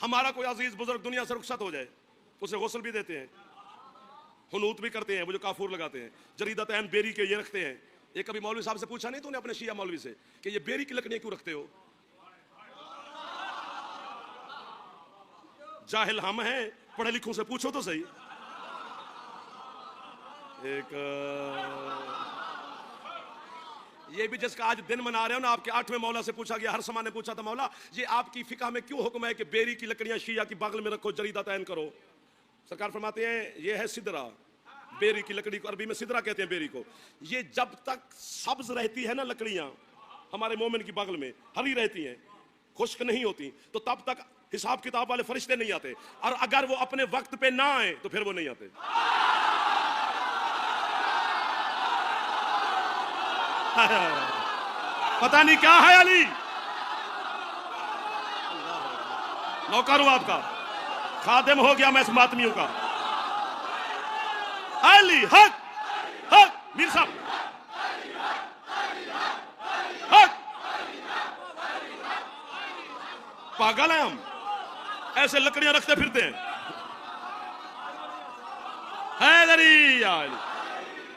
हमारा कोई अजीज बुजुर्ग दुनिया से रुखसत हो जाए, उसे गौसल भी देते हैं, हुनूत भी करते हैं, वो जो काफूर लगाते हैं, जरीदतैन बेरी के ये रखते हैं। एक कभी मौलवी साहब से पूछा नहीं तूने अपने शिया मौलवी से कि ये बेरी की लकड़ियां क्यों रखते हो? जाहिल हम हैं, पढ़े लिखों से पूछो तो सही। एक ये भी जिसका आज दिन मना रहे हो ना, आपके 8वें मौला से पूछा गया, हर समा ने पूछा था मौला ये आपकी फिका में क्यों हुक्म है कि बेरी की लकड़ियां शिया की बगल में रखो, जरीदा तैन करो? सरकार फरमाते हैं ये है सिदरा, बेरी की लकड़ी को अरबी में सिदरा कहते हैं बेरी को। ये जब तक सब्ज रहती है ना लकड़ियां हमारे मोमिन की बगल में हरी रहती हैं, खुश्क नहीं होती, तो तब तक हिसाब किताब वाले फरिश्ते नहीं आते, और अगर वो अपने वक्त पे ना आए तो फिर वो नहीं आते। पता नहीं क्या है अली, नौकर हूं आपका, खादिम हो गया मैं इस मातमियों का। अली हक हक मीर साहब हक। पागल हैं हम, ऐसे लकड़ियां रखते फिरते हैं। हैदरी यार,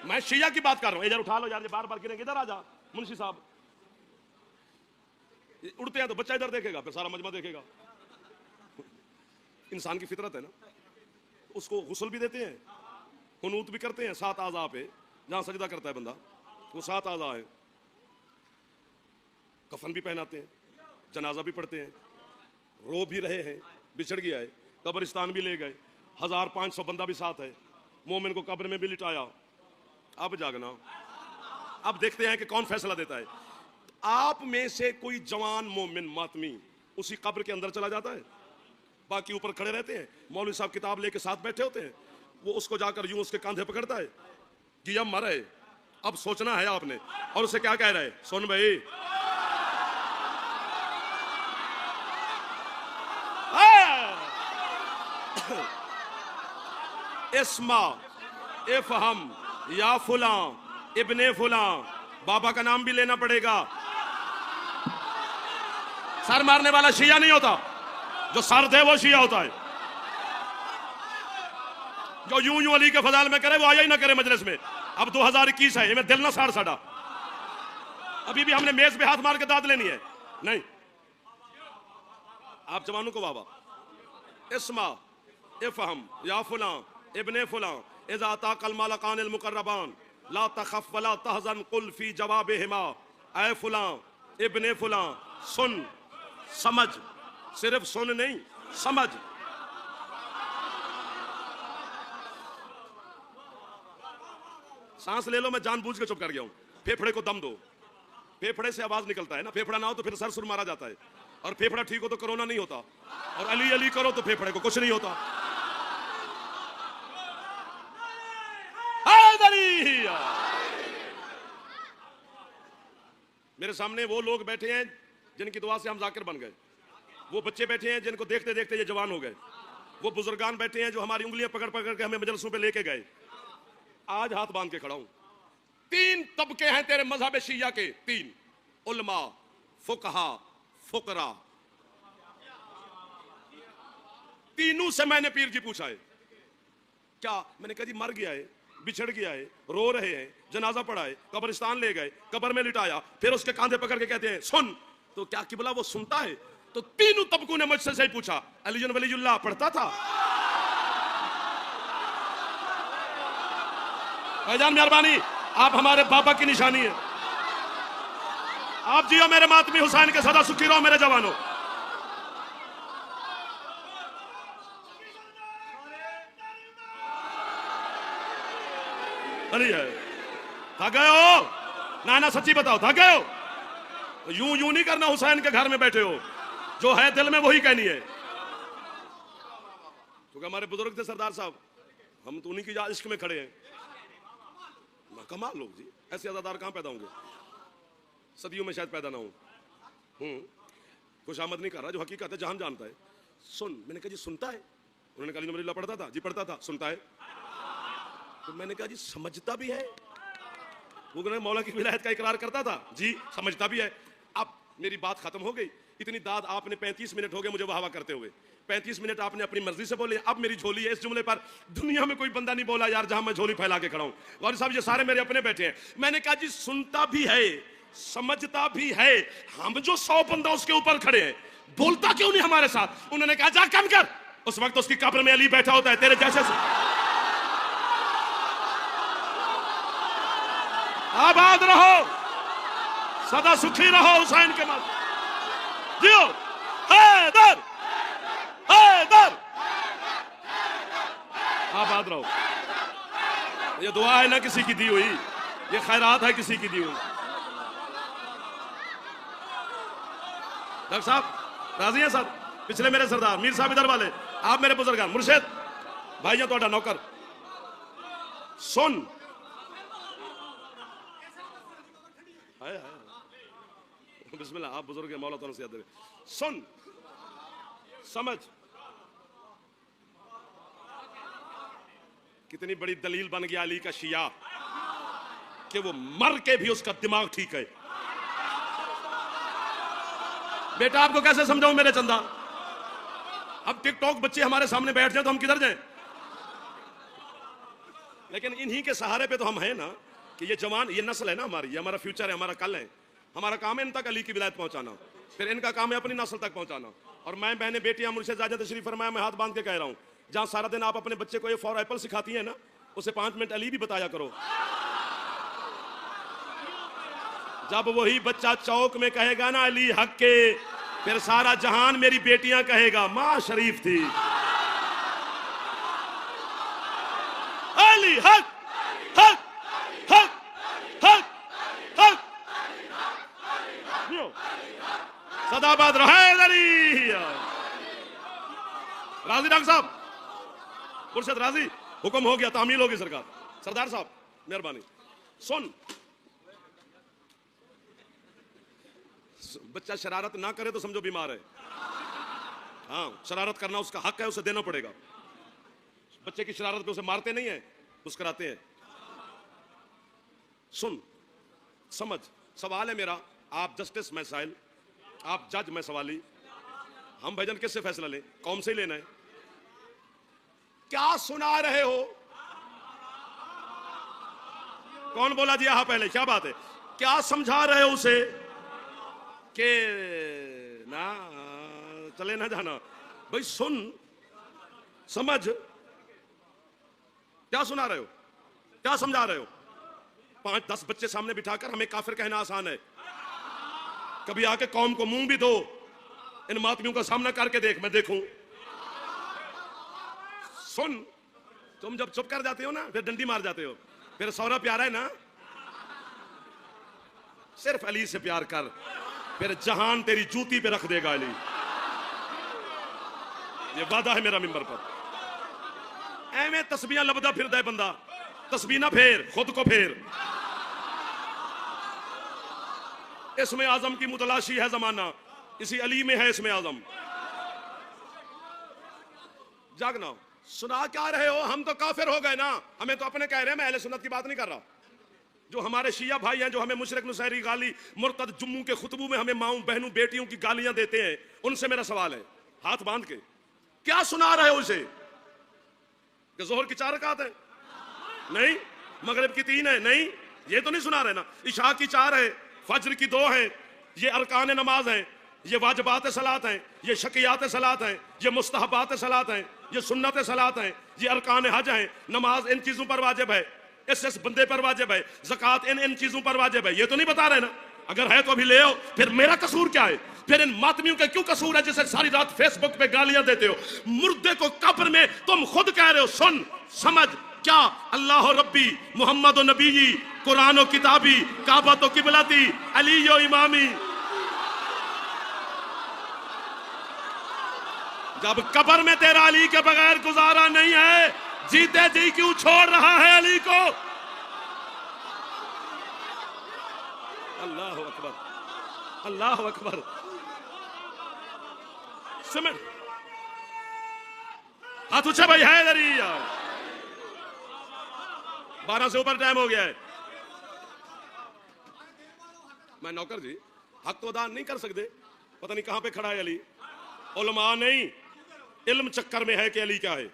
मैं शिया की बात कर रहा हूं। इधर उठा लो यार, ये बार बार गिरेंगे। इधर आ जा मुंशी साहब। उड़ते हैं तो बच्चा इधर देखेगा, फिर सारा मजमा देखेगा। इंसान की फितरत है ना। उसको गुस्ल भी देते हैं, हुनूत भी करते हैं 7 आज़ा पे, जहां सजदा करता है बंदा वो 7 आज़ा है। कफन भी पहनाते हैं, जनाजा भी पढ़ते हैं, रो भी रहे हैं, बिछड़ गया है, कब्रिस्तान भी ले गए, 1500 बंदा भी साथ है, मोमिन को कब्र में भी लिटाया। अब जागना, अब देखते हैं कि कौन फैसला देता है। आप में से कोई जवान मोमिन मातमी उसी कब्र के अंदर चला जाता है, बाकी ऊपर खड़े रहते हैं। मौलवी साहब किताब लेके साथ बैठे होते हैं, वो उसको जाकर यूं उसके कांधे पकड़ता है कि अब मरे, अब सोचना है आपने। और उसे क्या कह रहा है, सुन भाई, इस्मा इफहम या फुला इब्ने फुला, बाबा का नाम भी लेना पड़ेगा। सर मारने वाला शिया नहीं होता, जो सर थे वो शिया होता है। जो यूं यूं अली के फजाल में करे वो आया ही ना करे मजलिस में। अब 2021 है, मैं दिल ना साड़ साड़ा। अभी भी हमने मेज पे हाथ मार के दाद लेनी है नहीं। आप जवानों को बाबा, इस्मा इफहम या फुला इब्ने फुला इज़ा ताक़ल मलकानिल मुक़र्रबान ला तख़फ़ वला तहज़न कुल फ़ी जवाबिहिमा, ऐ फुला इब्ने फुला, सुन समझ, सिर्फ सुन नहीं समझ। सांस ले लो, मैं जानबूझ के चुप कर गया हूं। फेफड़े को दम दो, फेफड़े से आवाज निकलता है ना, फेफड़ा ना हो तो फिर सर सुर मारा जाता है, और फेफड़ा ठीक हो तो कोरोना नहीं होता, और अली अली करो तो फेफड़े को कुछ नहीं होता। मेरे सामने वो लोग बैठे हैं जिनकी दुआ से हम जाकिर बन गए, वो बच्चे बैठे हैं जिनको देखते देखते ये जवान हो गए, वो बुजुर्गान बैठे हैं जो हमारी उंगलियां पकड़ पकड़ के हमें मजलिसों पे लेके गए। आज हाथ बांध के खड़ा हूं। 3 तबके हैं तेरे मजहब शिया के, 3, उलमा, फुकहा, फुकरा। तीनों से मैंने पीर जी पूछा है क्या? मैंने कहा जी मर गया है, बिछड़ गया है, रो रहे हैं, जनाजा पढ़ा है, कब्रिस्तान ले गए, कब्र में लिटाया, फिर उसके कांधे पकड़ के कहते हैं सुन, तो क्या किबला वो सुनता है? तो तीनों तबकों ने मुझसे सही पूछा, अली वलीउल्लाह पढ़ता था? भाईजान मेहरबानी, आप हमारे बाबा की निशानी है। आप जियो मेरे मातमी हुसैन के, सदा सुखी रहो मेरे जवानों। अरे थक गए हो? ना सच्ची बताओ, थक गए हो? यूं यूं नहीं करना, हुसैन के घर में बैठे हो, जो है दिल में वही कहनी है। क्योंकि हमारे बुजुर्ग थे सरदार साहब, हम तो उन्हीं की इश्क में खड़े हैं। कमाल लोग जी, ऐसे अज़ादार कहां पैदा होंगे? सदियों में शायद पैदा ना हो। खुशामद नहीं कर रहा, जो हकीकत है जहां जानता है। सुन, मैंने कहा जी सुनता है? उन्होंने कहा अली पढ़ता था? जी पढ़ता था। सुनता है? तो मैंने कहा जी समझता भी है? वो मौला की विलायत का इकरार करता था? जी समझता भी है। अब मेरी बात खत्म हो गई। इतनी दाद आपने 35 मिनट हो गए मुझे वाह वाह करते हुए, 35 मिनट आपने अपनी मर्जी से बोले। अब मेरी झोली है, इस जुमले पर दुनिया में कोई बंदा नहीं बोला यार जहां मैं झोली फैला के खड़ा हूं। गौरी साहब ये सारे मेरे अपने बैठे हैं। मैंने कहा जी सुनता भी है समझता भी है, हम जो 100 बंदा उसके ऊपर खड़े हैं बोलता क्यों नहीं हमारे साथ? उन्होंने कहा जा कम कर। उस वक्त उसकी कब्र में अली बैठा होता है तेरे जैसे से। आबाद रहो, सदा सुखी रहो हुसैन के मत जियो। हैदर हैदर आबाद रहो। ये दुआ है ना किसी की दी हुई, ये खैरात है किसी की दी हुई। डॉक्टर साहब राजी हैं सर? पिछले मेरे सरदार मीर साहब इधर वाले, आप मेरे बुजुर्गान मुर्शिद भाई थोड़ा नौकर सुन। बिस्मिल्लाह, आप बुजुर्ग मौला तो नसीहत दे। सुन समझ, कितनी बड़ी दलील बन गया अली का शिया कि वो मर के भी उसका दिमाग ठीक है। बेटा आपको कैसे समझाऊं मेरे चंदा? अब टिकटॉक बच्चे हमारे सामने बैठ जाए तो हम किधर जाएं? लेकिन इन्हीं के सहारे पे तो हम हैं ना कि ये जवान, ये नस्ल है ना हमारी, ये हमारा फ्यूचर है, हमारा कल है। हमारा काम है इन तक अली की विलायत पहुंचाना, फिर इनका काम है अपनी नस्ल तक पहुंचाना। और मैं बहने बेटियां मुर्शिद आजा तशरीफ फरमाया, मैं हाथ बांध के कह रहा हूं, जहां सारा दिन आप अपने बच्चे को ए फॉर एप्पल सिखाती है ना, उसे 5 मिनट अली भी बताया करो। जब वही बच्चा चौक में कहेगा ना अली हक के, फिर सारा जहान मेरी बेटियां कहेगा मां शरीफ थी। अली हक हक हक हक हक सदाबाद रहे। राजी डॉक्टर साहब, मुर्शिद राजी, हुक्म हो गया, तामील होगी सरकार। सरदार साहब मेहरबानी सुन, बच्चा शरारत ना करे तो समझो बीमार है। हाँ, शरारत करना उसका हक है, उसे देना पड़ेगा। बच्चे की शरारत पे उसे मारते नहीं है, मुस्कुराते हैं। सुन समझ, सवाल है मेरा, आप जस्टिस मैं साइल, आप जज मैं सवाली। हम भजन किससे फैसला लें? कौम से ही लेना है। क्या सुना रहे हो? कौन बोला जी? हाँ पहले क्या बात है? क्या समझा रहे हो उसे के ना चले ना जाना? भाई सुन समझ, क्या सुना रहे हो, क्या समझा रहे हो? 5-10 बच्चे सामने बिठाकर हमें काफिर कहना आसान है। कभी आके कौम को मुंह भी दो, इन मातमियों का सामना करके देख, मैं देखूं। सुन, तुम जब चुप कर जाते हो ना फिर डंडी मार जाते हो। फिर सौरा प्यारा है ना, सिर्फ अली से प्यार कर, फिर जहान तेरी जूती पे रख देगा अली। ये वादा है मेरा मिंबर पर। एवें तस्बीहां लबदा फिरदा है बंदा, तस्बीह ना फेर, खुद को फेर। इसमें आजम की मुतलाशी है जमाना, इसी अली में है इसमें आजम। जागना, सुना क्या रहे हो? हम तो काफिर हो गए ना, हमें तो अपने कह रहे हैं, मैं अहले सुन्नत की बात नहीं कर रहा। जो हमारे शिया भाई हैं, जो हमें मुशरिक नुसैरी गाली मुर्तद जुम्मू के खुतबू में हमें माऊं बहनों बेटियों की गालियां देते हैं, उनसे मेरा सवाल है हाथ बांध के, क्या सुना रहे हो उसे? कि जोहर की 4 रकात है? नहीं। मगरिब की 3 है? नहीं। ये तो नहीं सुना रहे ना। इशा की 4 है, फज्र की 2 है, ये अरकान नमाज है, ये वाजिबात सलात हैं, ये शकियात सलात हैं, ये मुस्तहबात सलात हैं, ये सुन्नत सलात हैं, ये अरकान हज हैं। नमाज इन चीजों पर वाजिब है, इस बंदे पर वाजिब है, ज़कात इन चीजों पर वाजिब है। ये तो नहीं बता रहे ना? अगर है तो अभी ले आओ। फिर मेरा कसूर क्या है? फिर इन मातमियों का क्यों कसूर है जिसे सारी रात फेसबुक पे गालियां देते हो? मुर्दे को कब्र में तुम खुद कह रहे हो। सुन समझ, क्या अल्लाह रब्बी मोहम्मद नबी कुरान किताबी काबा तो किबलती अली यो इमामी। जब कब्र में तेरा अली के बगैर गुजारा नहीं है, जीते जी क्यों छोड़ रहा है अली को? अल्लाह अकबर, अल्लाह अकबर। समझ, हाथ ऊंचा भाई है इधर ही। 12 से ऊपर टाइम हो गया है। मैं नौकर जी, हक तो अदा नहीं कर सकते। पता नहीं कहां पे खड़ा है अली। उलमा नहीं, इल्म चक्कर में है कि अली क्या है।